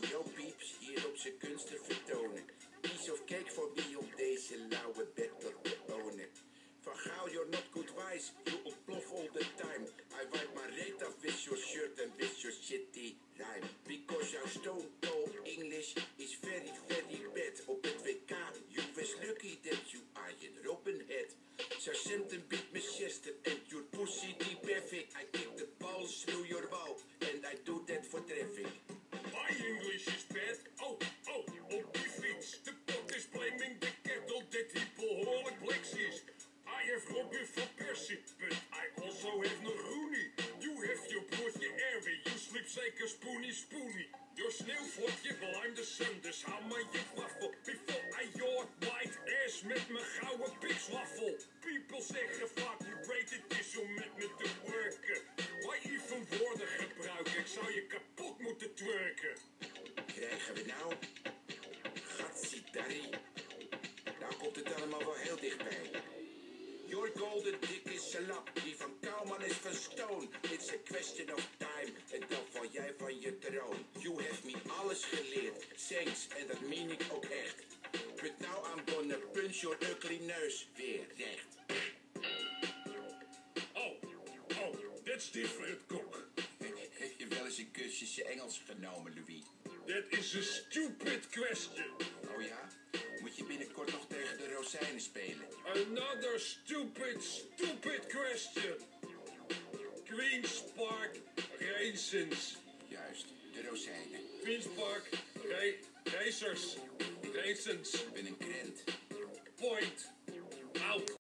van jouw pieps hier op zijn kunsten vertonen. Piece of cake voor wie om deze lauwe battle te ownen. Van gauw, you're not good wise, you ontplof all the time. I wipe my reet af with your shirt and with your shitty rhyme. Because jouw stone cold English is very, very bad. Op het WK, you was lucky that you are a Robin head. Sergeant beat me chester and your pussy deep perfect. I kick the balls through your wall and I do that for traffic. My English is bad. Oh, op die fiets. The pot is blaming the kettle that he behoorlijk bleks is. I have Robin van Persie, but I also have no Rooney. You have your broertje Erwin, you sleep zeker spoony. Your sneeuwvlokje, well I'm the sun, dus hou maar je waffel. Before I your white ass met mijn gouden pikswaffel. People zeggen vaak, hoe great it is om met me te worken. Why even woorden gebruiken, ik zou je kapot moeten twerken. Krijgen we nou? Gatsietari. Nou komt het allemaal wel heel dichtbij. Your golden dick is a lap, die van Kouwman is van Stone. It's a question of time, en dan val jij van je troon. You have me alles geleerd, thanks, en dat meen ik ook echt. But now I'm gonna punch your ugly neus weer recht. Oh, that's different, kok. Heb je wel eens een cursusje Engels genomen, Louis? That is a stupid question. Oh ja? Moet je binnenkort nog tegen de rozijnen spelen? Another stupid question. Queen's Park Raisins. Juist, de rozijnen. Queen's Park Racers. Raisins. Ik ben een krent. Point. Out.